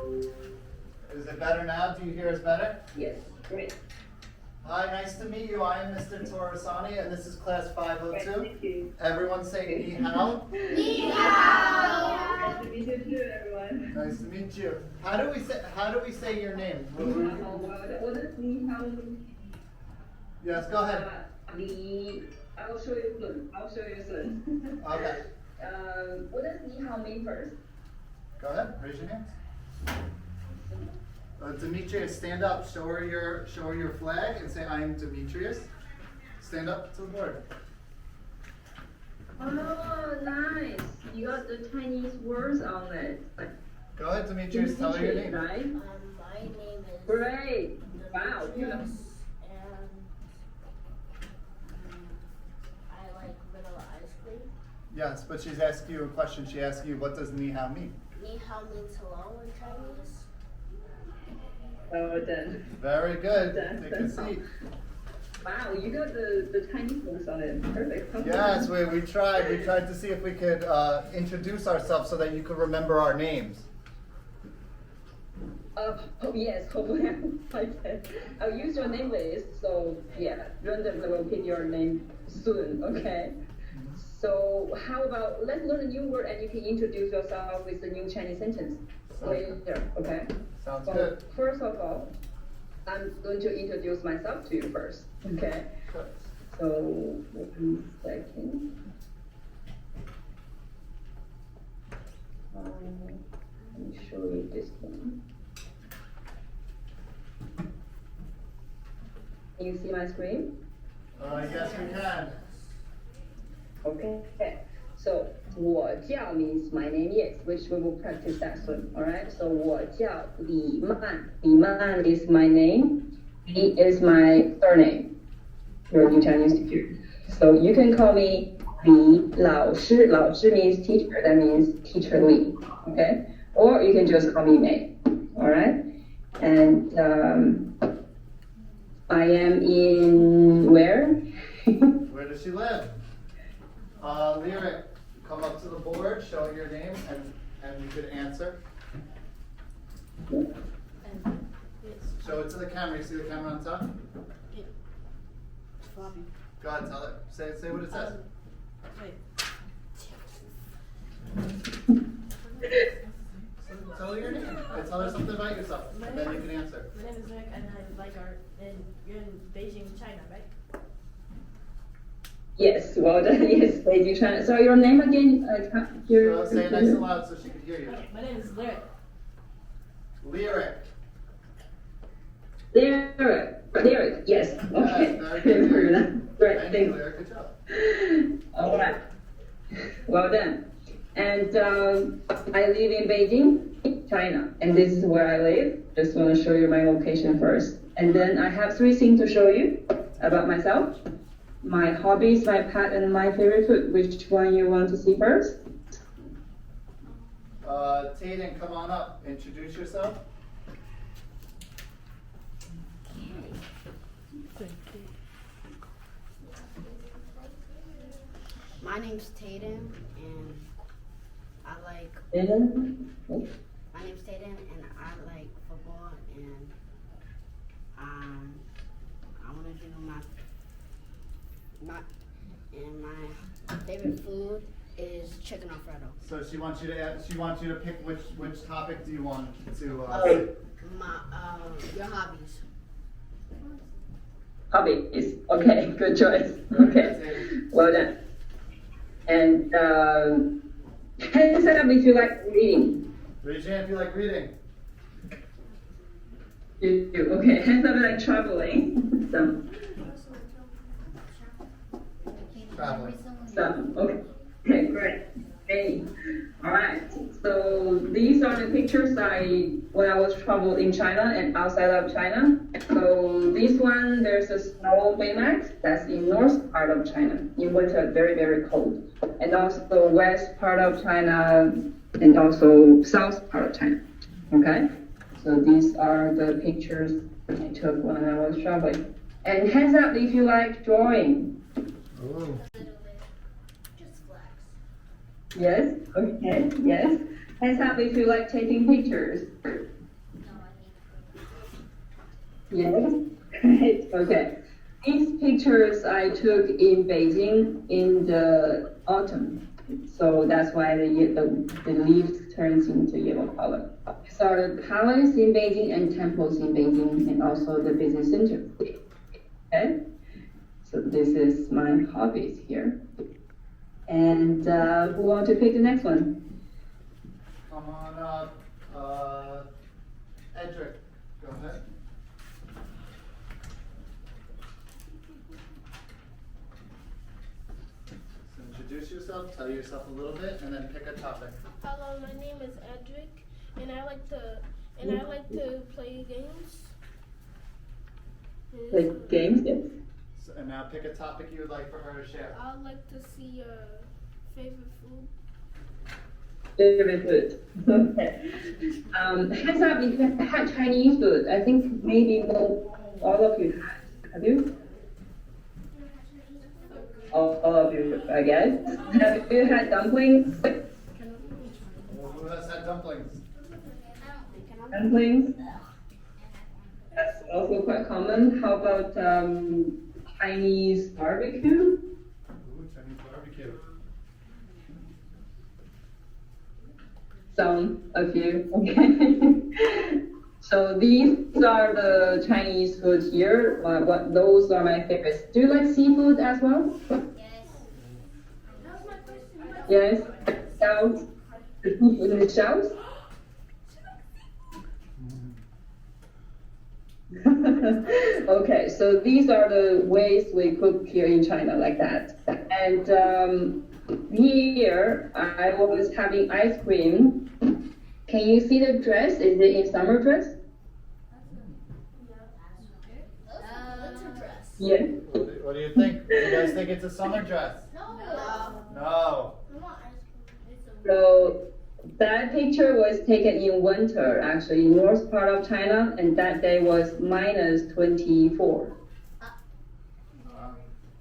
Is it better now? Do you hear us better? Yes, great. Hi, nice to meet you. I am Mr. Torresani, and this is class Great, 502. thank you. Everyone say ni hao. Nice to meet you too, everyone. Nice to meet you. How do we say your name? What does 你好 Yes, go ahead. I'll show you soon. Okay. What does 你好 mean first? Go ahead. Raise your hands. Demetrius, stand up. Show her your flag and say, "I am Demetrius." Stand up to the board. Oh, nice. You got the Chinese words on it. Go ahead, Demetrius. Tell her your name. Right? My name is Great. Wow. Demetrius, and I like vanilla ice cream. Yes, but she's asking you a question. She asked you, "What does ni hao mean?" Ni hao means hello in Chinese. Oh, done. Very good. Done. Take a seat. Wow, you got the Chinese words on it. Perfect. Yes, we tried. We tried to see if we could introduce ourselves so that you could remember our names. Yes, hopefully I can. I'll use your name list, so yeah, randomly will pick your name soon, okay? So how about, let's learn a new word and you can introduce yourself with the new Chinese sentence later, okay? Sounds So good. first of all, I'm going to introduce myself to you first, okay? Good. So, 1 second. Let me show you this one. Can you see my screen? Yes, we can. Okay. So, 我叫 means my name, yes, which we will practice that soon, alright? So, 我叫李曼. Li Man is my name. Li is my surname. You're a new Chinese teacher. So, you can call me Li Lao Shi. Lao Shi means teacher, that means teacher Li, okay? Or you can just call me Mei, alright? And I am in where? Where does she live? Lyric, come up to the board, show your name, and you could answer. Show it to the camera. You see the camera on top? Go ahead, tell it. Say what it says. Tell her your name. And tell her something about yourself. And then you can answer. My name is Rick, and I like you're in Beijing, China, right? Yes, well done. Yes, Beijing, China. So your name again? I can't hear. Say it nice and loud so she can hear you. Okay, my name is Lyric. Lyric. Lyric. Yes. Okay. Yes, very good. Great. Thank Thank you, you. Lyric. Good job. All right. Well done. And I live in Beijing, China, and this is where I live. Just want to show you my location first, and then I have 3 things to show you about myself. My hobbies, my pet, and my favorite food. Which one you want to see first? Tayden, come on up. Introduce yourself. My name's Tatum, and I like. Aiden? My name's Tatum, and I like football, and I want to do my favorite food is chicken Alfredo. So she wants you to pick which topic do you want to Your hobbies. Hobbies. Okay, good choice. Okay, well done. And hands up if you like reading. Raise your hand if you like reading. You do. Okay, hands up if you like traveling. Traveling. Some. Okay. Okay, great. Okay. All right. So these are the pictures when I was traveled in China and outside of China. So this one, there's a snow baymax that's in north part of China. In winter, very, very cold. And also the west part of China and also south part of China. Okay? So these are the pictures I took when I was traveling. And hands up if you like drawing. Ooh. Just flags. Yes, okay, yes. Hands up if you like taking pictures. Yes. Great. Okay. These pictures I took in Beijing in the autumn. So that's why the leaves turns into yellow color. These are the palace in Beijing and temples in Beijing and also the business center. Okay. So this is my hobbies here. And who want to pick the next one? Come on up, Edric, go ahead. So introduce yourself, tell yourself a little bit, and then pick a topic. Hello, my name is Edric, and I like to play games. Play games, yes. So, and now pick a topic you would like for her to share. I'd like to see favorite food. Favorite food. Okay. Hands up if you had Chinese food. I think maybe all of you had. Have you? All of you, I guess. Have you had dumplings? Well, who has had dumplings? Dumplings? That's also quite common. How about Chinese barbecue? Ooh, Chinese barbecue. A few. Okay. So these are the Chinese food here. Those are my favorites. Do you like seafood as well? Yes. Shells. The seafood in the shells. Okay, so these are the ways we cook here in China, like that. And here I was having ice cream. Can you see the dress? Is it in summer dress? Winter dress. Yes. What do you think? Do you guys think it's a summer dress? No. So that picture was taken in winter, actually, in north part of China, and that day was -24.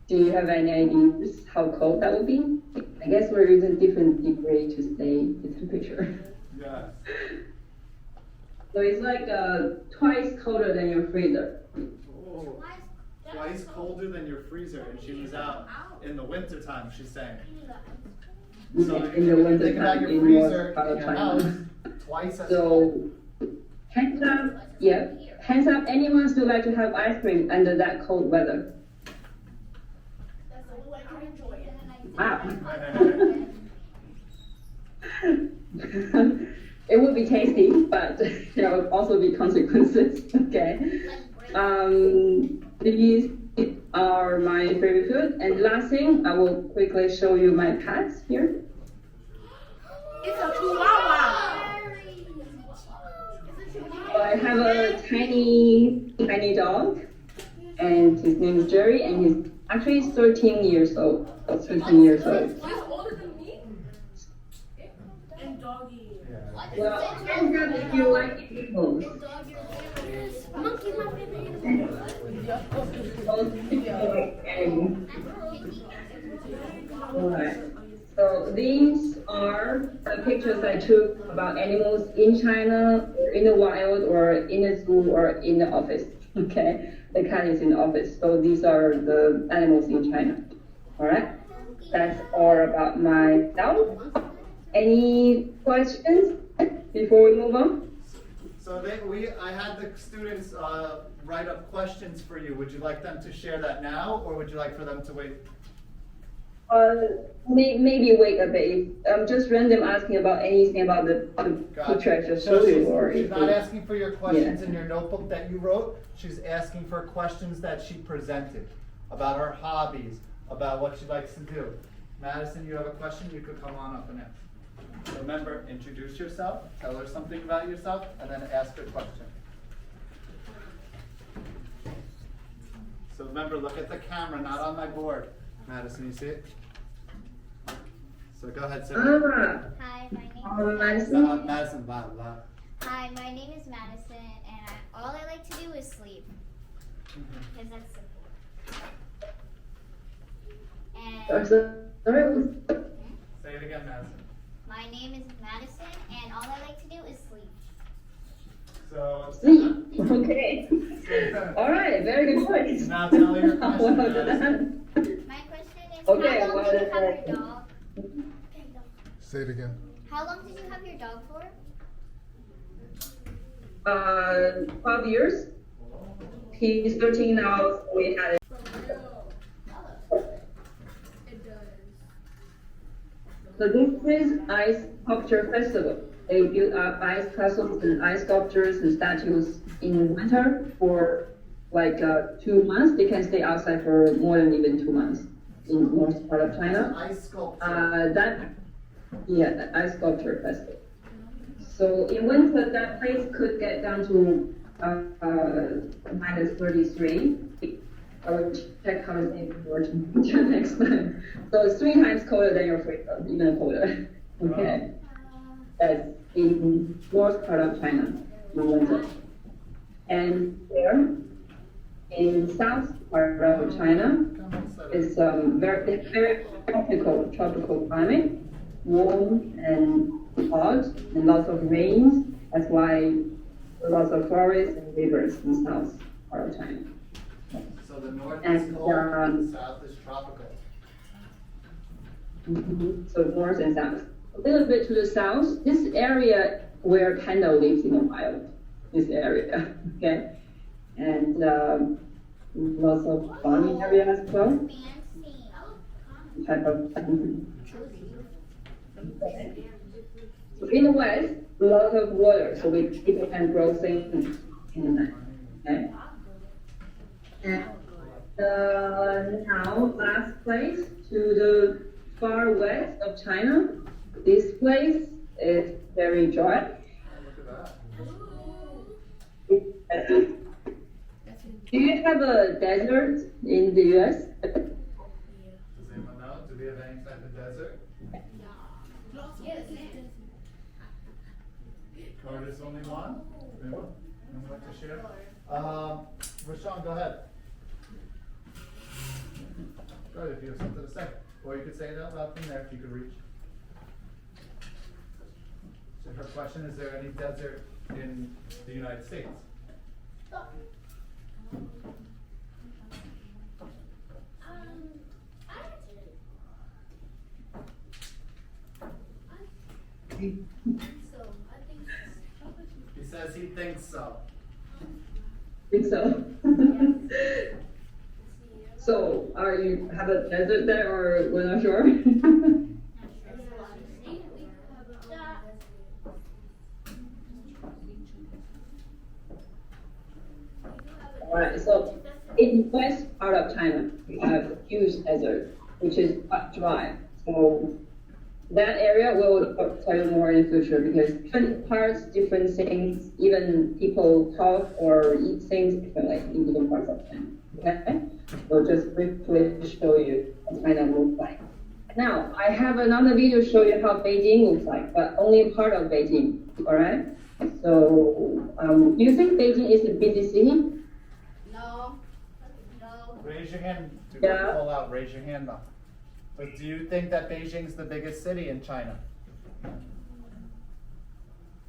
Do you have any ideas how cold that would be? I guess we're using different degree to say the temperature. Yes. So it's like twice colder than your freezer. Oh, twice colder than your freezer, and she was out in the winter time, she's saying. So In the winter think about time your in freezer north part in of your house, China. twice as cold. So hands up, yeah. Hands up, anyone still like to have ice cream under that cold weather? That's the only way I can enjoy it. Wow. It would be tasty, but there will also be consequences. Okay. These are my favorite food. And last thing, I will quickly show you my pets here. It's a chihuahua. So I have a tiny dog, and his name is Jerry, and he's actually 13 years old. 13 years old. He's older than me. And doggy. Well, hands up if you like animals. Monkey's my favorite animal. Alright, so these are the pictures I took about animals in China, or in the wild, or in the zoo, or in the office. Okay, the cat is in the office. So these are the animals in China. Alright, that's all about myself. Any questions before we move on? So I had the students write up questions for you. Would you like them to share that now, or would you like for them to wait? Maybe wait a bit. Just random asking about anything about the picture I just showed you, or she's if not it- asking for your questions in your notebook that you wrote. She's asking for questions that she presented about her hobbies, about what she likes to do. Madison, you have a question? You could come on up and ask. Remember, introduce yourself, tell her something about yourself, and then ask her a question. So remember, look at the camera, not on my board. Madison, you see it? So go ahead, Sarah. Hi, my name. Madison. Madison, loud. Hi, my name is Madison, and all I like to do is sleep. Because that's simple. And Sorry. Say it again, Madison. my name is Madison, and all I like to do is sleep. So, Sleep. Okay. All right, very good point. now tell your question, Well Madison. done. My question is, Okay, how long well, did you have your dog? Say it again. How long did you have your dog for? 12 years. He's 13 now. So we had So this is Ice Sculpture Festival. They build up ice castles and ice sculptures and statues in winter for like 2 months. They can stay outside for more than even 2 months in north part of China. Ice sculpture. The ice sculpture festival. So in winter, that place could get down to minus 33. I will check how it's in next time. So it's 3 times colder than your freezer, even colder. Okay. That's in north part of China in winter. And there, in south part of China, it's very tropical climate, warm and hot, and lots of rains. That's why lots of forests and rivers in south part of China. So the north is And, cold and the south is tropical. So north and south. A little bit to the south, this area where panda lives in the wild, this area, okay? And lots of farming area as well, Fancy. type of. So in the west, a lot of water, so people can grow things in the okay? And now, last place to the far west of China. This place is very dry. Look at that. Do you have a desert in the US? Does anyone know? Do we have any type of desert? Or there's only one? Anyone? Anyone like to share? Rashawn, go ahead. Go ahead if you have something to say. Or you could say it out loud from there if you could reach. So her question, is there any desert in the United States? He says he thinks so. Think so. So, are you have a desert there, or we're not sure? Alright, so in west part of China, we have a huge desert, which is quite dry. So that area we'll tell you more in the future, because different parts, different things, even people talk or eat things differently in different parts of China. Okay? We'll just briefly show you what China looks like. Now, I have another video to show you how Beijing looks like, but only part of Beijing. Alright? So, do you think Beijing is a busy city? No. No. Raise your hand. Do Yeah. pull out, raise your hand up. But do you think that Beijing's the biggest city in China?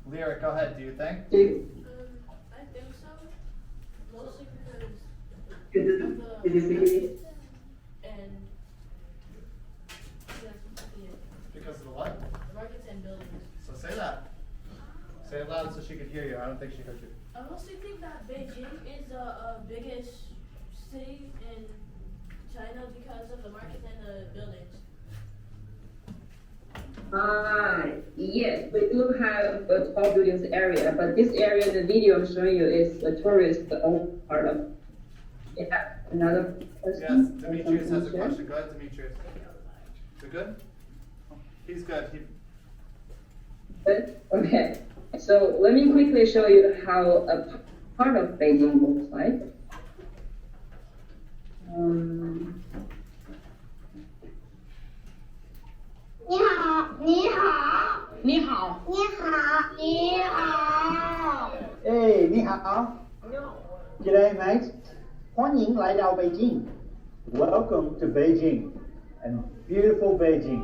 Lyric, go ahead. Do you think? I think so. Mostly because of the Busy city? and yeah, Because of the what? markets and buildings. So say that. Say it loud so she could hear you. I don't think she heard you. I mostly think that Beijing is the biggest city in China because of the markets and the buildings. Yes, we do have a tall buildings area, but this area, the video I'm showing you, is a tourist owned part of. Yeah, another Yes, person? Demetrius has a question. Go ahead, Demetrius. You good? He's good. Good? Okay, so let me quickly show you how a part of Beijing looks like. Um, 你好，你好，你好，你好，你好。 hey, 你好 G'day, mate. 欢迎来到北京 Welcome to Beijing, and beautiful Beijing.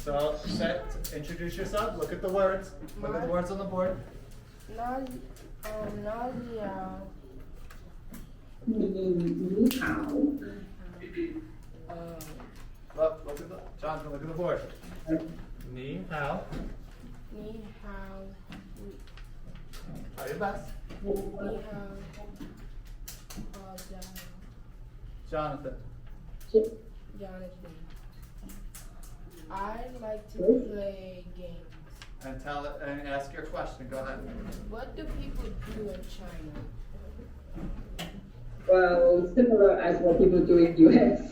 So, introduce yourself. Look at the words. Look at the words on the board. Ni hao. Look at the, Jonathan, look at the board. Ni hao. Ni hao. Try your best. Ni hao. Jonathan. Jonathan. I like to play games. And tell it and ask your question. Go ahead. What do people do in China? Well, similar as what people do in US.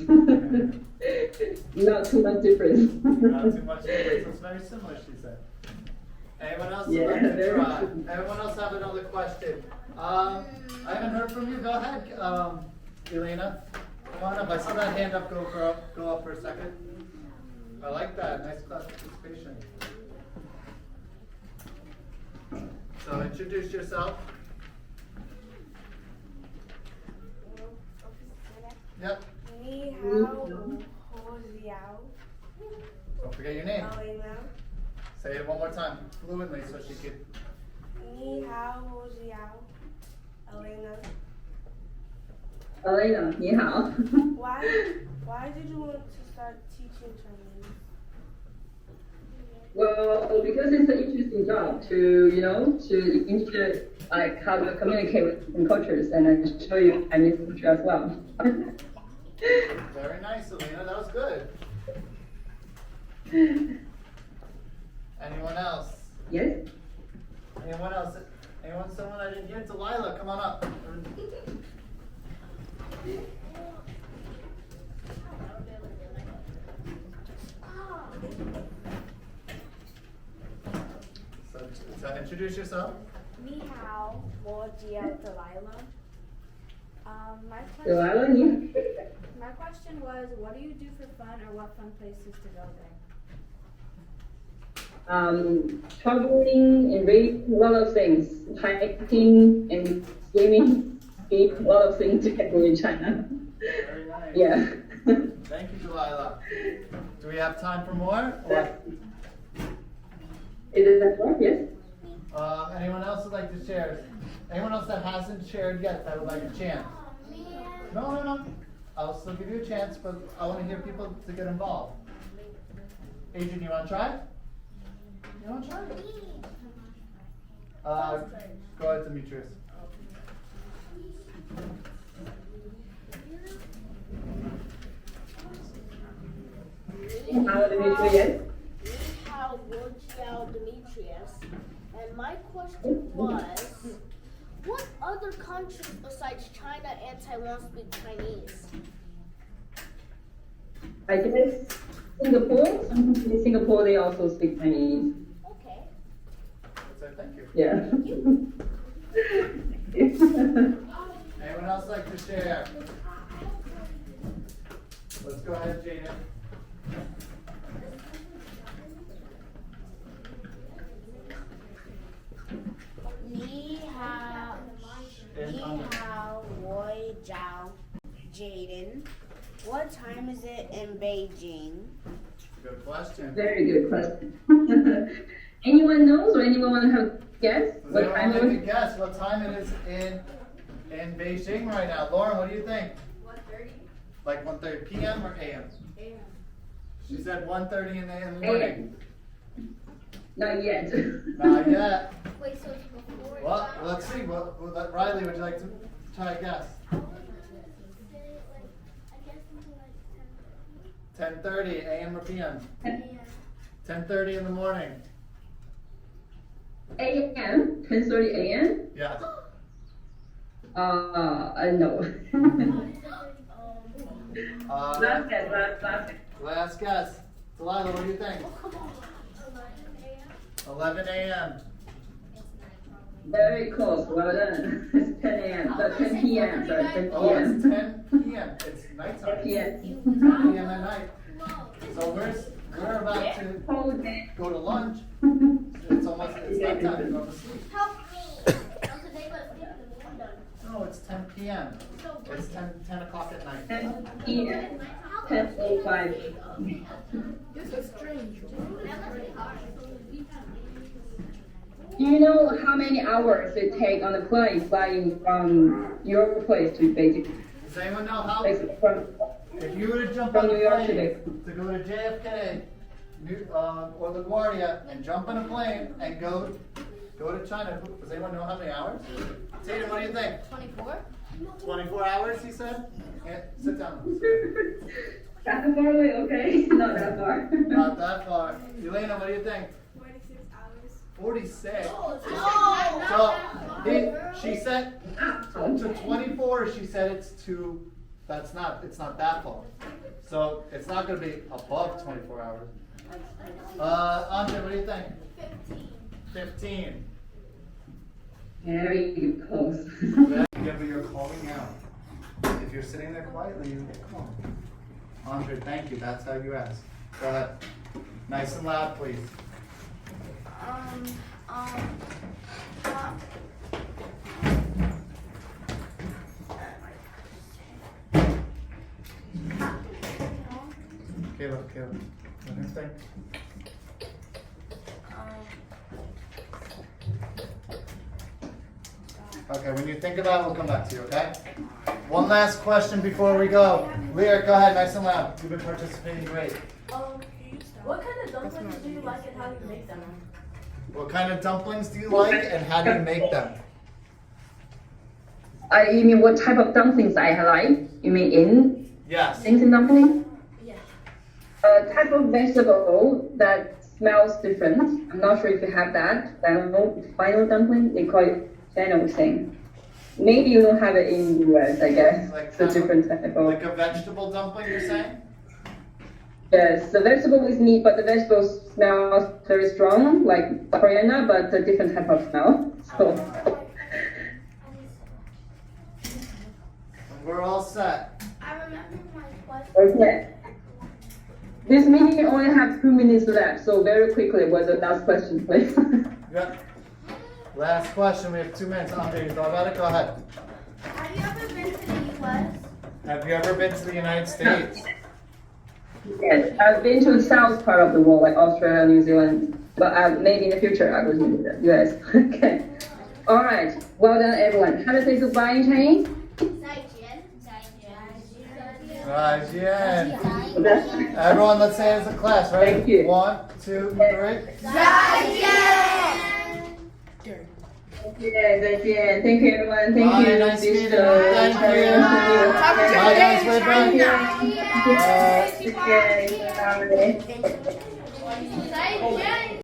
Not too much difference. Not too much difference. It's very similar, she said. Anyone else would like to very try? true. Anyone else have another question? I haven't heard from you. Go ahead, Elena. Come on up. I saw that hand up. Go up for a second. I like that. Nice class participation. So introduce yourself. Yep. Ni hao, ho jiao, Don't forget your name. Elena. Say it one more time fluently so she could. Ni hao, ho jiao, Elena. Elena, 你好. Why did you want to start teaching Chinese? Well, because it's an interesting job to, like how to communicate with different cultures and then show you Chinese culture as well. Very nice, Elena. That was good. Anyone else? Yes? Anyone else? Someone I didn't hear? Delilah, come on up. So introduce yourself. Ni hao, ho jiao, Delilah. Delilah, My question was, what do you do for fun, or what fun places to go there? traveling and reading a lot of things, hiking and swimming, skiing, a lot of things you can do in China. Very nice. Yeah. Thank you, Delilah. Do we have time for more? Or, Is it that one? Yes? anyone else would like to share? Anyone else that hasn't shared yet that would like a chance? No. I'll still give you a chance, but I want to hear people to get involved. Adrian, you want to try? You want to try? Go ahead, Demetrius. How do we do it? Ni hao, ho jiao, Demetrius. And my question was, what other countries besides China and Taiwan speak Chinese? I guess Singapore. In Singapore, they also speak Chinese. Okay. That's it, thank you. Yeah. Anyone else like to share? Let's go ahead, Jaden. Ni hao, wo jiao, Jaden. What time is it in Beijing? Good question. Very good question. Anyone knows or anyone want to have a guess? Does What time anyone it like to guess what time it is in Beijing right now? Lauren, what do you think? 1:30 Like 1:30 p.m. or a.m.? a.m. She said 1:30 in the morning. Not yet. Not yet. Wait, so it's before? Well, let's see. Riley, would you like to try a guess? I guess something like 10:30 a.m. or p.m. 10. 10:30 in the morning. a.m. 10:30 a.m. Yes. No. Last Last guess. Last guess. Delilah, what do you think? 11 a.m. Very close. Well done. It's 10 a.m. 10 p.m. Sorry, 10 Oh, it's p.m. 10 p.m. It's 10 nighttime. p.m. 10 p.m. at night. So we're about to Whole day. go to lunch. It's nighttime to go to sleep. Help me. No, it's 10 p.m. It's 10 o'clock at night. 10 p.m. 10:05. Do you know how many hours it takes on a plane flying from your place to Beijing? Does anyone know how? Like from If you were to jump From on a New York plane to go to JFK or LaGuardia and jump in a plane and go to China, does anyone know how many hours? Tatum, what do you think? 24? 24 hours, he said? Yeah, sit down. that far away, okay? Not that far. Not that far. Elena, what do you think? 46 hours. 46. Oh, So she said to 24. She said it's not that far. So it's not going to be above 24 hours. Andre, what do you think? 15. Very close. Yeah, but you're calling out. If you're sitting there quietly, you come on. Andre, thank you. That's how you ask. Go ahead. Nice and loud, please. Caleb, let him think. Okay, when you think about it, we'll come back to you, okay? One last question before we go. Leah, go ahead, nice and loud. You've been participating great. What kind of dumplings do you like and how do you make them? What kind of dumplings do you like and how do you make them? You mean what type of dumplings I like? You mean in Yes. Instant dumpling? Yeah. A type of vegetable that smells different. I'm not sure if you have that. Final dumpling, they call it fennel thing. Maybe you don't have it in the US, I guess. Like It's a different type of. Like a vegetable dumpling, you're saying? Yes, the vegetable is meat, but the vegetable smells very strong, like coriander, but a different type of smell. So, We're all set. I remember my question. okay. This meeting only have 2 minutes left, so very quickly, what's the last question, please? Yep. Last question, we have 2 minutes. Andre, you thought about it? Go ahead. Have you ever been to the US? Have you ever been to the United States? Yes, I've been to the south part of the world, like Australia, New Zealand, but maybe in the future I will visit the US. Okay. All right. Well done, everyone. How to say goodbye in Chinese? 再见。 Zaijian. Everyone, let's say it as a class, right? Thank you. 1, 2, 3. 再见。 Yeah, that's it. Thank you, everyone. Thank Bye, you. nice meeting you. sister. Thank you. Bye. Bye, guys. Bye, Thank you. bye. Take care. Bye.再见。